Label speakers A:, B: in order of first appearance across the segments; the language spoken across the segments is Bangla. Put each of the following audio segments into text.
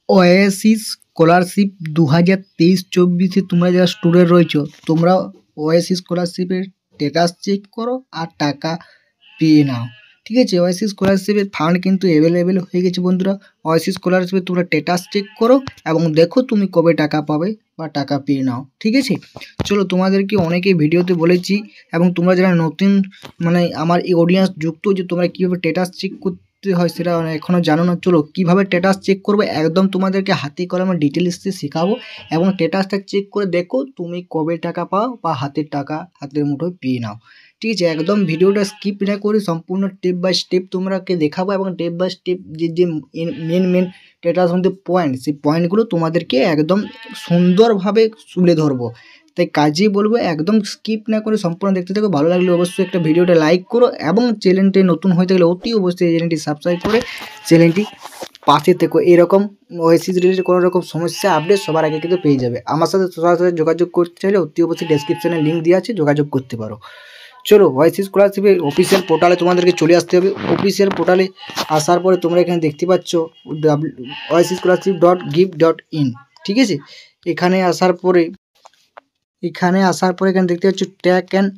A: ওয়েসিস স্কলারশিপ 2023-24 তোমরা যারা স্টুডেন্ট রয়েছো তোমরা ওয়েসিস স্কলারশিপের স্ট্যাটাস চেক করো আর টাকা পেয়ে নাও। ঠিক আছে, ওয়েসিস স্কলারশিপের ফান্ড কিন্তু অ্যাভেলেবেল হয়ে গেছে বন্ধুরা। ওয়েসিস স্কলারশিপে তোমরা স্ট্যাটাস চেক করো এবং দেখো তুমি কবে টাকা পাবে বা টাকা পেয়ে নাও। ঠিক আছে, চলো তোমাদেরকে অনেকে ভিডিওতে বলেছি এবং তোমরা যারা নতুন মানে আমার এই অডিয়েন্স যুক্ত যে তোমরা কীভাবে স্ট্যাটাস চেক করতে হয় সেটা এখনও জানো না। চলো কীভাবে স্ট্যাটাস চেক করবে একদম তোমাদেরকে হাতে কলমে ডিটেলসে শেখাবো এবং স্ট্যাটাসটা চেক করে দেখো তুমি কবে টাকা পাও বা হাতের টাকা হাতের মুঠোয় পেয়ে নাও। ঠিক আছে, একদম ভিডিওটা স্কিপ না করে সম্পূর্ণ স্টেপ বাই স্টেপ তোমাকে দেখাবো এবং স্টেপ বাই স্টেপ যে মেন স্ট্যাটাস মধ্যে পয়েন্ট সেই পয়েন্টগুলো তোমাদেরকে একদম সুন্দরভাবে তুলে ধরবো। তাই কাজেই বলবো একদম স্কিপ না করে সম্পূর্ণ দেখতে থাকো। ভালো লাগলে অবশ্যই একটা ভিডিওটা লাইক করো এবং চ্যানেলটি নতুন হয়ে থাকলে অতি অবশ্যই চ্যানেলটি সাবস্ক্রাইব করে চ্যানেলটি পাশে থেকো। এরকম ওয়েসিস রিলেটেড কোনো রকম সমস্যা আপডেট সবার আগে কিন্তু পেয়ে যাবে। আমার সাথে সরাসরি যোগাযোগ করতে চাইলে অতি অবশ্যই ডেসক্রিপশনে লিঙ্ক দেওয়া আছে, যোগাযোগ করতে পারো। চলো ওয়েসিস স্কলারশিপের অফিসিয়াল পোর্টালে তোমাদেরকে চলে আসতে হবে। অফিসিয়াল পোর্টালে আসার পরে তোমরা এখানে দেখতে পাচ্ছ oasischolarship.give.in। ঠিক আছে, এখানে আসার পরে এখানে দেখতে পাচ্ছ ট্র্যাক অ্যান্ড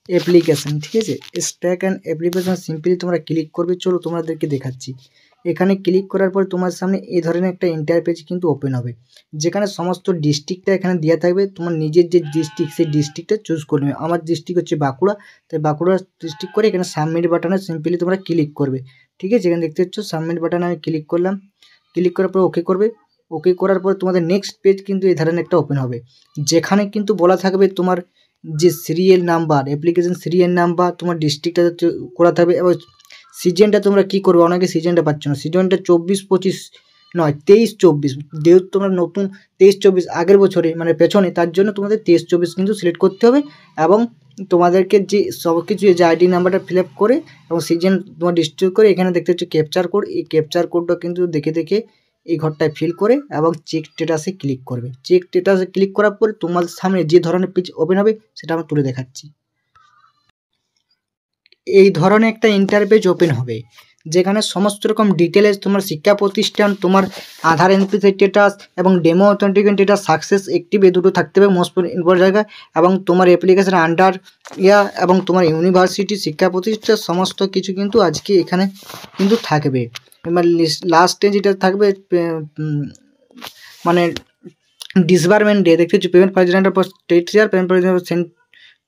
A: অ্যাপ্লিকেশান। ঠিক আছে, ট্র্যাক অ্যান্ড অ্যাপ্লিকেশান সিম্পলি তোমরা ক্লিক করবে। চলো তোমাদেরকে দেখাচ্ছি। এখানে ক্লিক করার পর তোমার সামনে এই ধরনের একটা ইন্টারপেজ কিন্তু ওপেন হবে, যেখানে সমস্ত ডিস্ট্রিক্টটা এখানে দেওয়া থাকবে। তোমার নিজের যে ডিস্ট্রিক্ট সেই ডিস্ট্রিক্টটা চুজ করে নেবে। আমার ডিস্ট্রিক্ট হচ্ছে বাঁকুড়া, তাই বাঁকুড়া ডিস্ট্রিক্ট করে এখানে সাবমিট বাটনে সিম্পলি তোমরা ক্লিক করবে। ঠিক আছে, এখানে দেখতে পাচ্ছ সাবমিট বাটনে আমি ক্লিক করলাম। ক্লিক করার পর ওকে করবে। ওকে করার পর তোমাদের নেক্সট পেজ কিন্তু এই ধরনের একটা ওপেন হবে, যেখানে কিন্তু বলা থাকবে তোমার যে serial number, application serial number, তোমার ডিস্ট্রিক্টটা করা থাকবে এবং সিজনটা তোমরা কী করবে। অনেকে সিজনটা পাচ্ছ না, সিজনটা 24-25 নয় 23-24, যেহেতু তোমরা নতুন 23-24 আগের বছরে মানে পেছনে, তার জন্য তোমাদের 23-24 কিন্তু সিলেক্ট করতে হবে এবং তোমাদেরকে যে সব কিছু যে আইডি নাম্বারটা ফিল আপ করে এবং সিজন তোমার ডিস্ট্রিক্ট করে এখানে দেখতে হচ্ছে ক্যাপচার কোড। এই ক্যাপচার কোডটা কিন্তু দেখে এই ঘরটায় ফিল করে এবং চেক স্ট্যাটাসে ক্লিক করবে। চেক স্ট্যাটাসে ক্লিক করার পরে তোমার সামনে যে ধরনের পেজ ওপেন হবে সেটা আমি তুলে দেখাচ্ছি। এই ধরনের একটা ইন্টারপেজ ওপেন হবে, যেখানে সমস্ত রকম ডিটেলস তোমার শিক্ষা প্রতিষ্ঠান, তোমার আধার এনপি স্ট্যাটাস এবং demo authentication status success active এই দুটো থাকতে হবে মোস্ট ইম্পর্টেন্ট জায়গায়, এবং তোমার অ্যাপ্লিকেশন আন্ডার এবং তোমার ইউনিভার্সিটি শিক্ষা প্রতিষ্ঠান সমস্ত কিছু কিন্তু আজকে এখানে কিন্তু থাকবে। এবার লাস্টে যেটা থাকবে মানে ডিসবার্সমেন্ট ডে দেখতে হচ্ছে পেমেন্ট প্রেজেন্টের পর state share payment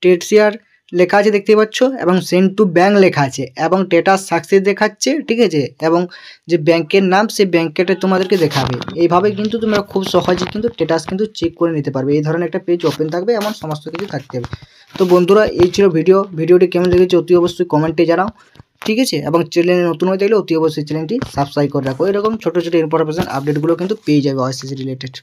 A: state share লেখা আছে দেখতে পাচ্ছ এবং সেন্ড টু ব্যাঙ্ক লেখা আছে এবং স্ট্যাটাস সাকসেস দেখাচ্ছে। ঠিক আছে, এবং যে ব্যাংকের নাম সেই ব্যাংকেটা তোমাদেরকে দেখাবে। এইভাবে কিন্তু তোমরা খুব সহজে কিন্তু স্ট্যাটাস কিন্তু চেক করে নিতে পারবে। এই ধরনের একটা পেজ ওপেন থাকবে এমন সমস্ত কিছু থাকতে হবে। তো বন্ধুরা এই ছিল ভিডিওটি কেমন লেগেছে অতি অবশ্যই কমেন্টে জানাও। ঠিক আছে, এবং চ্যানেলে নতুন হয়ে থাকলে অতি অবশ্যই চ্যানেলটি সাবস্ক্রাইব করে রাখো। এরকম ছোটো ছোটো ইনফরমেশন আপডেটগুলো কিন্তু পেয়ে যাবে ওয়েসিস রিলেটেড।